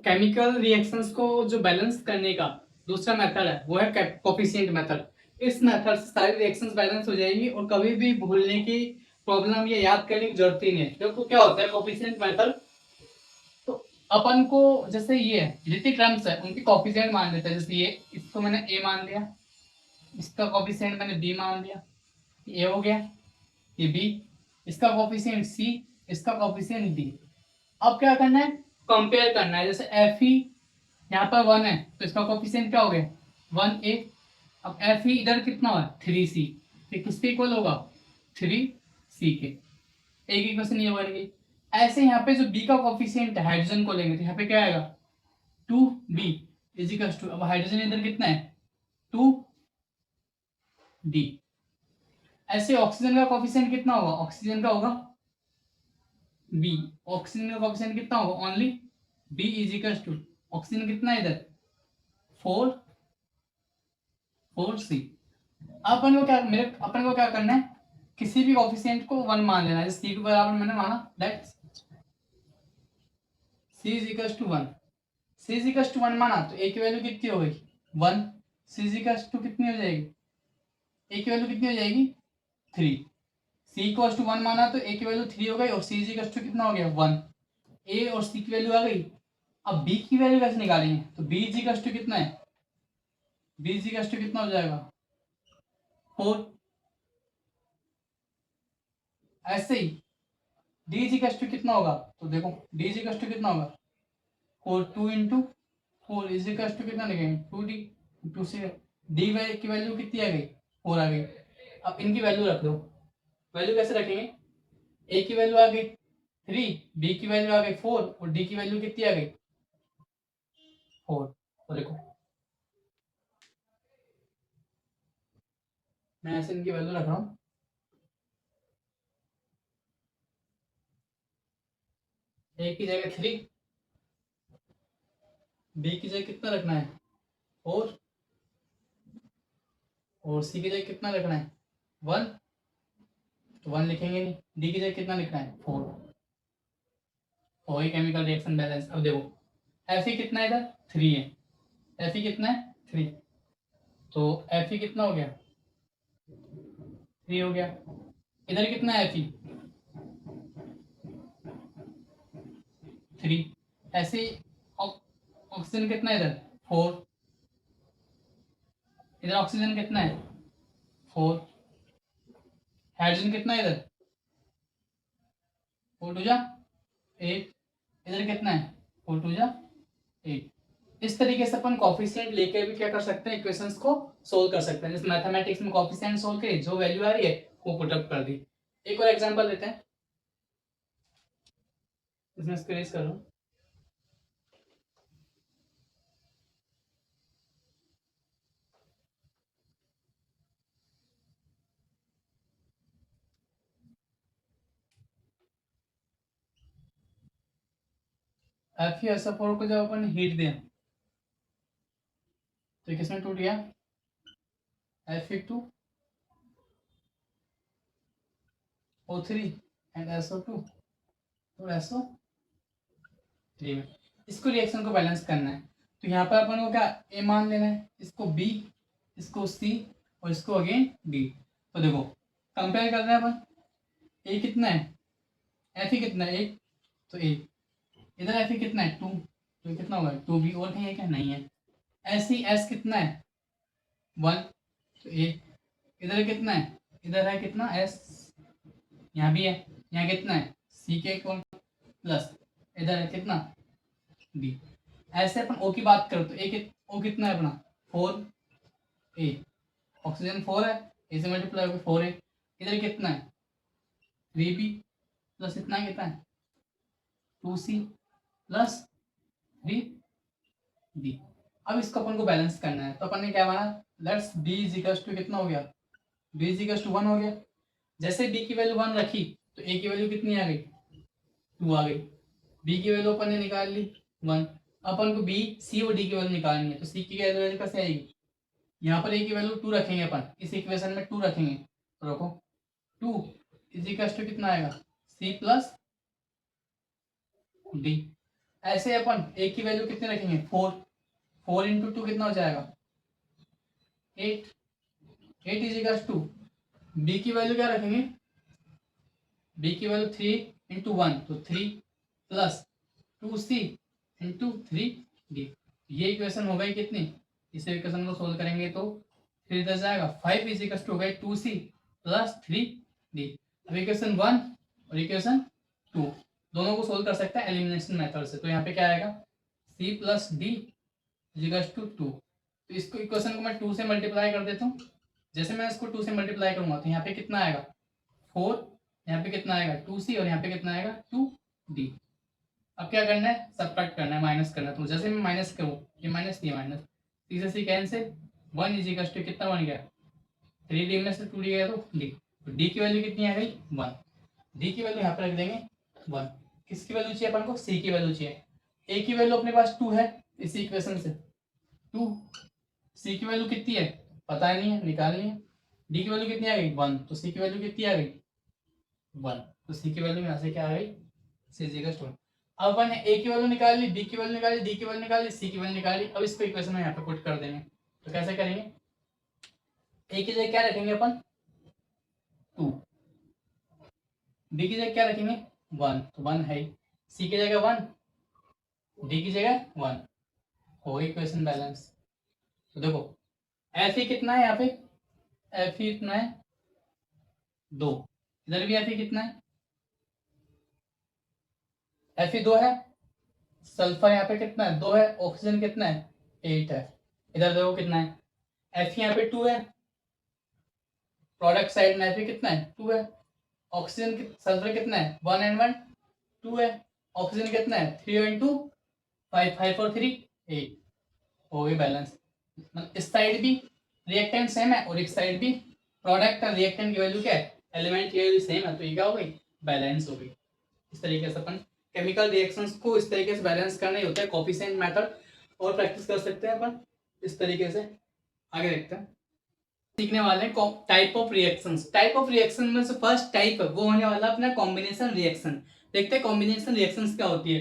Chemical reactions को जो balance करने का दूसरा मेथड है वो है कोफिशिएंट मेथड। इस मेथड से सारी रिएक्शंस बैलेंस हो जाएंगी और कभी भी भूलने की प्रॉब्लम या याद करने की जरूरत ही नहीं है। देखो क्या होता है कोफिशिएंट मेथड, तो अपन को जैसे ये जितनी टर्म्स है उनकी कोफिशिएंट मान लेते हैं। जैसे ये इसको मैंने ए मान लिया, इसका कोफिशिएंट मैंने बी मान लिया, ए हो गया, ये बी, इसका कोफिशिएंट सी, इसका कोफिशिएंट डी। अब क्या करना है, कंपेयर करना है। जैसे एफ ई यहाँ पर 1 है तो इसका कोफिशिएंट क्या हो गया 1a। अब एफ ई इधर कितना हुआ 3c, ये किसके इक्वल होगा 3c के। एक इक्वेशन ये बन गई। ऐसे यहाँ पे जो b का कोफिशिएंट है हाइड्रोजन को लेंगे तो यहाँ पे क्या आएगा 2b इजिकल्स टू, अब हाइड्रोजन इधर कितना है 2d। ऐसे ऑक्सीजन का कोफिशिएंट कितना होगा, ऑक्सीजन का होगा b, ऑक्सीजन का कोफिशिएंट कितना होगा only b is equals to, oxygen कितना है इधर 4c। अपन को क्या करना है, किसी भी कोफिशिएंट को 1 मान लेना है। जैसे c के बराबर मैंने माना that c is equals to 1, c is equals to 1 माना तो a की वैल्यू कितनी हो गई 1, c इज इक्वल्स टू कितनी हो जाएगी, a की वैल्यू कितनी हो जाएगी 3। c इक्वल्स टू 1 माना तो a की वैल्यू 3 हो गई और c इज इक्वल्स टू कितना हो गया 1, a और c की वैल्यू आ गई। अब b की वैल्यू कैसे निकालेंगे, तो b इज इक्वल्स टू कितना है, b इज इक्वल्स टू कितना हो जाएगा 4। ऐसे ही d इज इक्वल्स टू कितना होगा, तो देखो d इज इक्वल्स टू कितना होगा 4, 2 इंटू 4 इज इक्वल्स टू कितना लिखेंगे 2d, 2 से d की वैल्यू कितनी आ गई 4 आ गई। अब इनकी वैल्यू रख दो, वैल्यू कैसे रखेंगे, a की वैल्यू आ गई 3, b की वैल्यू आ गई 4 और d की वैल्यू कितनी आ गई 4। तो देखो मैं ऐसे इनकी वैल्यू रख रहा हूँ, a की जगह 3, b की जगह कितना रखना है 4 और c की जगह कितना रखना है 1, तो 1 लिखेंगे नहीं, d की जगह कितना लिखना है 4। वही केमिकल रिएक्शन बैलेंस। अब देखो Fe कितना है इधर 3 है, Fe कितना है 3, तो Fe कितना हो गया 3 हो गया। इधर कितना है Fe 3, ऐसे ही ऑक्सीजन कितना है इधर 4, इधर ऑक्सीजन कितना है 4, हाइड्रोजन कितना है इधर 4 टू जा 8, इधर कितना है 4 टू जा 8। इस तरीके से अपन कोफिशिएंट लेके भी क्या कर सकते हैं, इक्वेशंस को सोल्व कर सकते हैं। जैसे मैथमेटिक्स में कोफिशिएंट सोल्व करे, जो वैल्यू आ रही है वो पुट अप कर दी। एक और एग्जांपल लेते हैं, इसमें स्क्रीन कर लो। FeSO4 को जब अपन हीट दें तो ये किसमें टूट गया Fe2O3 एंड SO2 और SO3 में। इसको रिएक्शन को बैलेंस करना है तो यहाँ पर अपन को क्या ए मान लेना है, इसको बी, इसको सी और इसको अगेन डी। तो देखो कंपेयर कर रहे हैं अपन, ए कितना है Fe कितना है 1, तो ए, इधर Fe कितना है 2, तो कितना होगा 2b और कहीं है क्या नहीं है। ऐसे ही S कितना है 1, तो ए, इधर कितना है, इधर है कितना S, यहाँ भी है, यहाँ कितना है C के इक्वल प्लस इधर है कितना B। ऐसे अपन O की बात करो तो O कितना है अपना 4a, ऑक्सीजन 4 है, ए से मल्टीप्लाई होकर 4a, इधर कितना है 3b प्लस इतना कितना है 2c प्लस 3d। अब इसको अपन को बैलेंस करना है तो अपन ने क्या माना, let's b is equals to कितना हो गया, b इज इक्वल्स टू 1 हो गया। जैसे b की वैल्यू 1 रखी तो a की वैल्यू कितनी आ गई 2 आ गई, b की वैल्यू अपन ने निकाल ली 1। अपन को b c और d की वैल्यू निकालनी है तो c की वैल्यू कैसे आएगी, यहाँ पर a की वैल्यू 2 रखेंगे अपन, इस इक्वेशन में 2 रखेंगे तो रखो 2 इज इक्वल्स टू कितना आएगा c प्लस d। ऐसे अपन ए की वैल्यू कितनी रखेंगे 4, 4 इंटू 2 कितना हो जाएगा 8, 8 इज इक्वल टू बी की वैल्यू क्या रखेंगे, बी की वैल्यू 3 इंटू 1 तो 3 प्लस 2c इंटू 3d। ये इक्वेशन हो गई कितनी, इस इक्वेशन को सोल्व करेंगे तो फिर इधर जाएगा 5 इज इक्वल टू हो गई 2c प्लस 3d। अब इक्वेशन 1 और इक्वेशन 2 दोनों को सोल्व कर सकते हैं एलिमिनेशन मेथड से। तो यहाँ पे क्या आएगा c plus D is equal to 2। तो इसको इक्वेशन को मैं 2 से मल्टीप्लाई कर देता हूँ। जैसे मैं इसको 2 से मल्टीप्लाई करूंगा तो यहाँ पे कितना आएगा 4, यहाँ पे कितना आएगा 2c और यहाँ पे कितना आएगा 2d। अब क्या करना है सबट्रैक्ट करना है, माइनस करना है। तो जैसे मैं माइनस करूँ ये माइनस ये माइनस, तीसरे से कैंसिल, 1 इज इक्वल टू कितना बन गया 3d में से 2d गया तो d। तो d की वैल्यू कितनी आ गई 1, d की वैल्यू यहाँ पे रख देंगे 1। किसकी वैल्यू चाहिए अपन को c की वैल्यू चाहिए। a की वैल्यू अपने पास 2 है इसी इक्वेशन से 2, c की वैल्यू कितनी है पता नहीं है निकालनी है, d की वैल्यू कितनी आ गई 1 तो c की वैल्यू कितनी आ गई 1। तो c की वैल्यू यहाँ से क्या आ गई c इज इक्वल टू। अब अपन ने a की वैल्यू निकाल ली, b की वैल्यू निकाल ली, d की वैल्यू निकाल ली, c की वैल्यू निकाल ली। अब इसको इक्वेशन में यहाँ पे पुट कर देंगे। तो कैसे करेंगे, a की जगह क्या रखेंगे अपन 2, b की जगह क्या रखेंगे 1 तो 1 है, c की जगह 1, d की जगह 1, हो गई इक्वेशन बैलेंस। तो देखो एफ ही कितना है यहाँ पे, एफ ही कितना है 2, इधर भी एफ ही कितना है एफ ही 2 है, सल्फर यहाँ पे कितना है 2 है, ऑक्सीजन कितना है 8 है। इधर देखो कितना है एफ यहाँ पे 2 है, प्रोडक्ट साइड में एफ कितना है 2 है, ऑक्सीजन सल्फर कितना है 1 एंड 1 2 है, ऑक्सीजन कितना है 3 एंड 2 5, 5 और 3 8, हो गई बैलेंस। इस साइड भी रिएक्टेंट सेम है और इस साइड भी प्रोडक्ट और रिएक्टेंट की वैल्यू क्या है एलिमेंट की वैल्यू सेम है, तो ये क्या हो गई बैलेंस हो गई। इस तरीके से अपन केमिकल रिएक्शंस को इस तरीके से बैलेंस करना ही होता है कोफिशिएंट मेथड, और प्रैक्टिस कर सकते हैं अपन इस तरीके से। आगे देखते हैं, सीखने वाले हैं type of reactions. Type of reaction में से फर्स्ट टाइप है वो होने वाला अपना कॉम्बिनेशन रिएक्शन। देखते हैं कॉम्बिनेशन रिएक्शंस क्या होती है।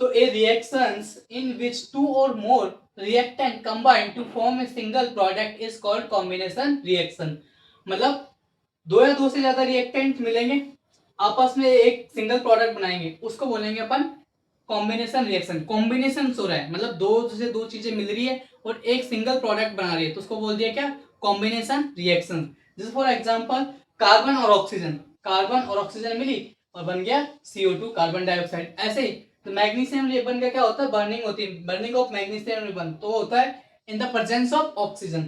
तो ए रिएक्शंस इन विच 2 और more reactant combine to form a single product is called combination reaction. मतलब 2 या 2 से ज्यादा रिएक्टेंट मिलेंगे आपस में एक सिंगल प्रोडक्ट बनाएंगे, उसको बोलेंगे अपन कॉम्बिनेशन रिएक्शन। कॉम्बिनेशन हो रहा है मतलब 2 से 2 चीजें मिल रही है और एक सिंगल प्रोडक्ट बना रही है, तो उसको बोल दिया क्या कॉम्बिनेशन रिएक्शन। जैसे फॉर एग्जांपल कार्बन और ऑक्सीजन, कार्बन और ऑक्सीजन मिली और बन गया CO2 कार्बन डाइऑक्साइड। ऐसे ही तो मैग्नीशियम रिबन का क्या होता है बर्निंग होती है, बर्निंग ऑफ मैग्नीशियम रिबन तो होता है in the presence of oxygen.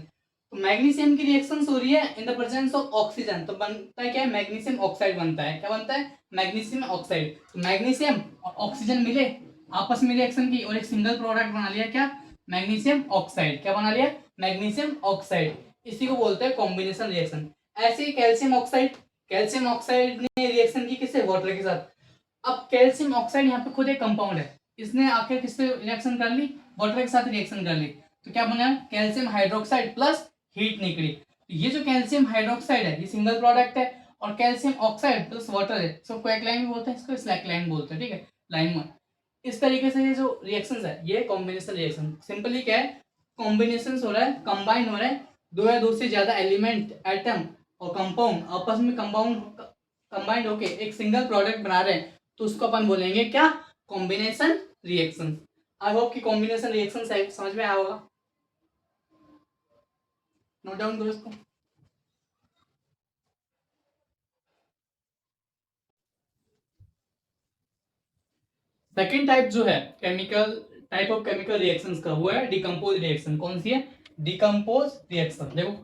तो मैग्नीशियम की रिएक्शन हो रही है in the presence of oxygen, तो बनता है क्या है मैग्नीशियम ऑक्साइड बनता है। क्या बनता है मैग्नीशियम ऑक्साइड। तो मैग्नीशियम और ऑक्सीजन मिले आपस में रिएक्शन की और एक सिंगल प्रोडक्ट बना लिया क्या मैग्नीशियम ऑक्साइड। क्या बना लिया मैग्नीशियम ऑक्साइड, इसी को बोलते हैं कॉम्बिनेशन रिएक्शन। ऐसे ही कैल्शियम ऑक्साइड, कैल्शियम ऑक्साइड ने रिएक्शन की किससे वाटर के साथ। अब कैल्शियम ऑक्साइड यहाँ पे खुद एक कंपाउंड है, इसने आखिर किससे रिएक्शन कर ली वाटर के साथ रिएक्शन कर ली, तो क्या बना कैल्शियम हाइड्रोक्साइड प्लस हीट निकली। तो ये जो कैल्शियम हाइड्रोक्साइड है ये सिंगल प्रोडक्ट है और कैल्शियम ऑक्साइड प्लस वाटर है, इसको क्वैकलाइन भी बोलते हैं, इसको स्लैकलाइन बोलते हैं। ठीक है लाइन में इस तरीके से ये जो रिएक्शंस है ये कॉम्बिनेशन रिएक्शन। सिंपली क्या है कॉम्बिनेशन हो रहा है कंबाइन हो रहा है 2 या 2 से ज्यादा एलिमेंट एटम और कंपाउंड आपस में कंबाइंड होके एक सिंगल प्रोडक्ट बना रहे हैं, तो उसको अपन बोलेंगे क्या कॉम्बिनेशन रिएक्शन। आई होप कि कॉम्बिनेशन रिएक्शन समझ में आया होगा, नोट डाउन करो इसको। सेकेंड टाइप जो है chemical type of chemical reactions का वो है डिकम्पोज रिएक्शन। कौन सी है डिकम्पोज रिएक्शन। देखो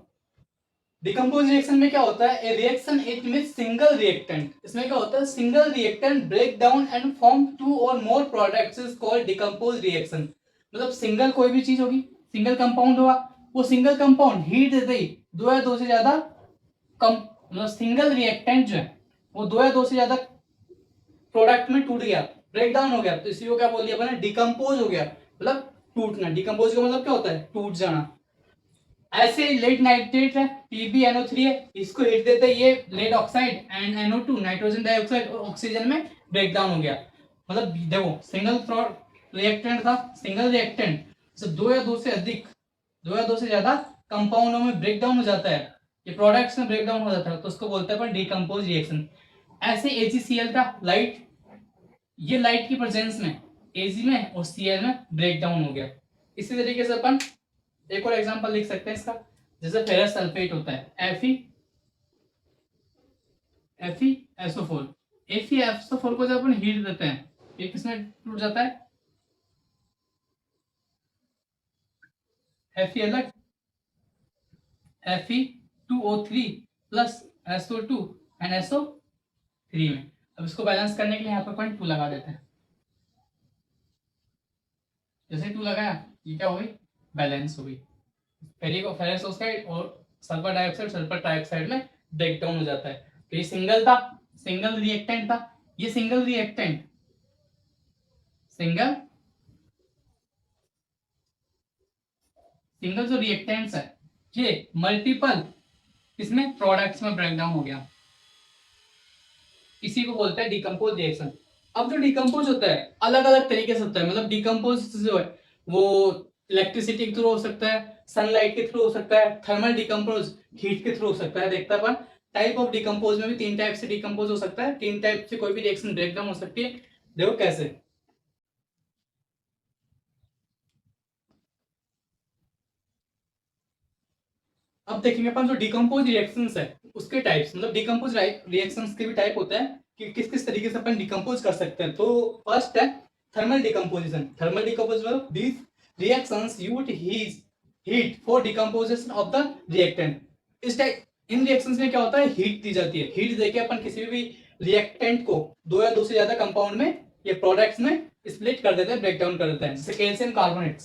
डिकम्पोज रिएक्शन में क्या होता है ए रिएक्शन इट में सिंगल रिएक्टेंट, इसमें क्या होता है single reactant break down and form 2 और more products is called decompose reaction. मतलब सिंगल कोई भी चीज होगी सिंगल कंपाउंड होगा, वो सिंगल कंपाउंड हीट देते ही 2 या 2 से ज्यादा मतलब सिंगल रिएक्टेंट जो है वो 2 या 2 से ज्यादा प्रोडक्ट में टूट गया ब्रेक डाउन हो गया, तो इसी को क्या बोल दिया अपने डिकम्पोज हो गया मतलब टूटना। डिकम्पोज का मतलब क्या होता है टूट जाना। ऐसे लेड नाइट्रेट है PbNO3 है, इसको हीट देते हैं ये lead oxide and NO2 nitrogen dioxide और ऑक्सीजन में ब्रेक डाउन हो गया। मतलब देखो सिंगल रिएक्टेंट था, सिंगल रिएक्टेंट जब दो या दो से अधिक, दो या दो से ज्यादा कंपाउंडों में ब्रेक डाउन हो जाता है, ये प्रोडक्ट्स में ब्रेक डाउन हो जाता है, तो उसको बोलते हैं अपन डिकम्पोज रिएक्शन। ऐसे AgCl था लाइट, ये लाइट की प्रेजेंस में Ag में और Cl में ब्रेक डाउन हो गया। इसी तरीके से अपन एक और एग्जांपल लिख सकते हैं इसका, जैसे फेरस सल्फेट होता है FeSO4, FeSO4 को जब अपन हीट देते हैं ये किसमें टूट जाता है, Fe अलग, Fe2O3 plus SO2 and SO3 में। अब इसको बैलेंस करने के लिए यहाँ पर अपन 2 लगा देते हैं, जैसे 2 लगाया ये क्या हो गई, बैलेंस हो गई, फेरस ऑक्साइड और सल्फर डाइऑक्साइड में ब्रेक डाउन हो जाता है। तो ये सिंगल रिएक्टेंट था, ये सिंगल जो रिएक्टेंट्स है ये मल्टीपल इसमें प्रोडक्ट्स में ब्रेक डाउन हो गया, इसी को बोलते हैं डिकम्पोज रिएक्शन। अब जो डिकम्पोज होता है अलग अलग तरीके से होता है, मतलब डिकम्पोज जो है वो इलेक्ट्रिसिटी के थ्रू हो सकता है, सनलाइट के थ्रू हो सकता है, थर्मल डिकम्पोज हीट के थ्रू हो सकता है। देखता अपन टाइप ऑफ डिकम्पोज में भी 3 टाइप से डिकम्पोज हो सकता है, 3 टाइप से कोई भी रिएक्शन ब्रेकडाउन हो सकती है। देखो कैसे, अब देखेंगे अपन जो डिकम्पोज रिएक्शंस है उसके टाइप्स, मतलब डिकम्पोज रिएक्शंस के भी टाइप होता है कि किस किस तरीके से अपन डिकम्पोज कर सकते हैं। तो फर्स्ट है thermal decomposition. Thermal decomposition these reactions use heat for decomposition of the reactant. इस टाइप इन रिएक्शंस में क्या होता है, हीट दी जाती है, हीट देके अपन किसी भी रिएक्टेंट को दो या दो से ज्यादा कंपाउंड में या प्रोडक्ट्स में स्प्लिट कर देते हैं, ब्रेक डाउन कर देते हैं। जैसे calcium carbonate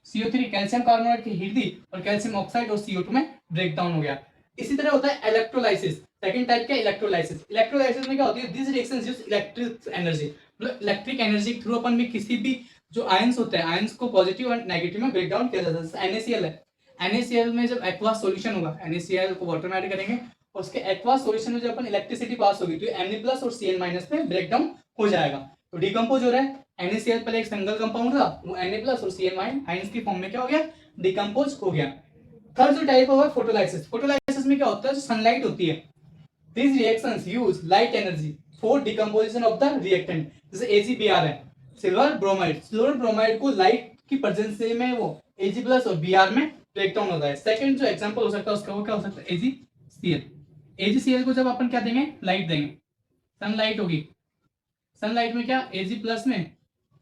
CO3 calcium carbonate की हीट दी और कैल्शियम ऑक्साइड और CO2 में ब्रेक डाउन हो गया। इसी तरह होता है इलेक्ट्रोलाइसिस, सेकंड टाइप का इलेक्ट्रोलाइसिस। इलेक्ट्रोलाइसिस में क्या होती है, this reactions use electric energy, मतलब इलेक्ट्रिक एनर्जी के थ्रू अपन में किसी भी जो आयंस होते हैं आयंस को पॉजिटिव और नेगेटिव में ब्रेक डाउन किया जाता है। जैसे NaCl है, NaCl में जब एक्वास सॉल्यूशन होगा, NaCl को वाटर में ऐड करेंगे और उसके एक्वास सॉल्यूशन में जब अपन इलेक्ट्रिसिटी पास होगी तो Na+ और Cl- में ब्रेक डाउन हो जाएगा। तो डिकम्पोज हो रहा है, NaCl पहले एक सिंगल कंपाउंड था, वो Na+ और Cl- आयंस की फॉर्म में क्या हो गया, डिकम्पोज हो गया। थर्ड जो टाइप होगा फोटोलाइसिस। फोटोलाइसिस में क्या होता है, सनलाइट होती है, these reactions use light energy for decomposition of the reactant। जैसे AgBr है, सिल्वर ब्रोमाइड को लाइट की प्रेजेंस में वो Ag+ और Br में ब्रेक डाउन होता है। सेकंड जो एग्जांपल हो सकता है उसका वो क्या हो सकता है, AgCl को जब अपन क्या देंगे, लाइट देंगे, सनलाइट होगी, सनलाइट में क्या Ag+ में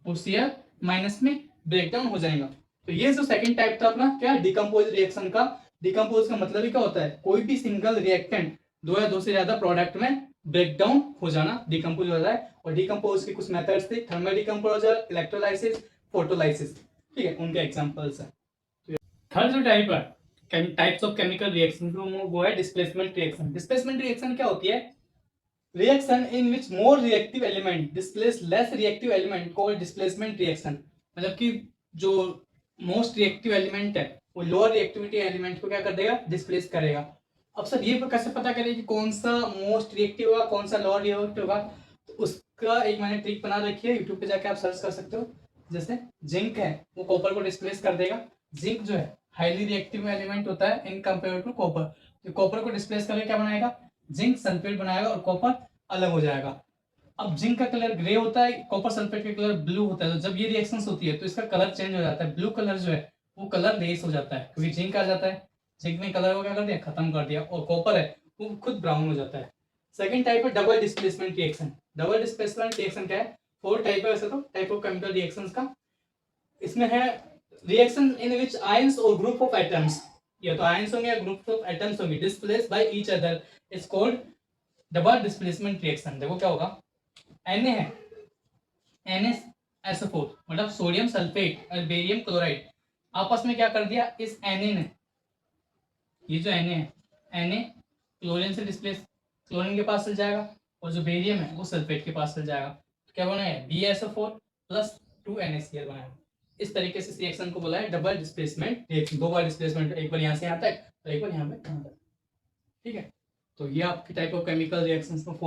और Cl- में ब्रेक डाउन हो जाएगा। तो ये जो सेकंड टाइप था अपना क्या, डिकम्पोज रिएक्शन का। डिकम्पोज का मतलब ही क्या होता है, कोई भी सिंगल रिएक्टेंट दो या दो से ज्यादा प्रोडक्ट में ब्रेक डाउन हो जाना, डिकम्पोज हो जाए। और डिकम्पोज के कुछ मेथड्स थे, थर्मल डिकम्पोजर, इलेक्ट्रोलाइसिस, फोटोलाइसिस, ठीक है, उनके एग्जांपल्स हैं। थर्ड जो टाइप है टाइप्स ऑफ केमिकल रिएक्शन वो है डिस्प्लेसमेंट रिएक्शन। डिस्प्लेसमेंट रिएक्शन क्या होती है, reaction in which more reactive element displace less reactive element called displacement reaction. मतलब कि जो मोस्ट रिएक्टिव एलिमेंट है वो लोअर रिएक्टिविटी एलिमेंट को क्या कर देगा, डिस्प्लेस करेगा। अब सर ये कैसे पता करें कि कौन सा मोस्ट रिएक्टिव होगा कौन सा लोअर रिएक्टिव होगा, तो उसका एक मैंने ट्रिक बना रखी है, यूट्यूब पे जाके आप सर्च कर सकते हो। जैसे जिंक है वो कॉपर को डिस्प्लेस कर देगा, जिंक जो है हाईली रिएक्टिव एलिमेंट होता है इन कंपेयर टू कॉपर, तो कॉपर को डिस्प्लेस करके क्या बनाएगा, जिंक सल्फेट बनाएगा और कॉपर अलग हो जाएगा। अब जिंक का कलर ग्रे होता है, कॉपर सल्फेट का कलर ब्लू होता है, तो जब ये रिएक्शंस होती है तो इसका कलर चेंज हो जाता है, ब्लू कलर जो है वो कलर लेस हो जाता है क्योंकि जिंक आ जाता है, जिंक ने कलर को क्या कर दिया, खत्म कर दिया, और कॉपर है वो खुद ब्राउन हो जाता है। सेकंड टाइप है double displacement reaction. Double displacement reaction क्या है, 4 टाइप है वैसे तो टाइप ऑफ केमिकल रिएक्शंस का। इसमें है रिएक्शन इन विच आयंस और ग्रुप ऑफ एटम्स, या तो आयंस होंगे या ग्रुप ऑफ एटम्स होंगे, displace by each other is called double displacement reaction. देखो क्या होगा, Na है, NaSO4 मतलब सोडियम सल्फेट और बेरियम क्लोराइड आपस में क्या कर दिया, इस Na ने, ये जो Na है, Na क्लोरीन से डिस्प्लेस, क्लोरीन के पास चल जाएगा, और जो बेरियम है वो सल्फेट के पास चल जाएगा, तो क्या बनाया, BaSO4 प्लस 2 NaCl बनाया। इस तरीके से रिएक्शन को बोला है डबल डिस्प्लेसमेंट रिएक्शन। 2 बार डिस्प्लेसमेंट, एक बार यहाँ से यहाँ तक और एक बार यहाँ पे, ठीक है। तो ये आपकी टाइप ऑफ केमिकल रिएक्शंस में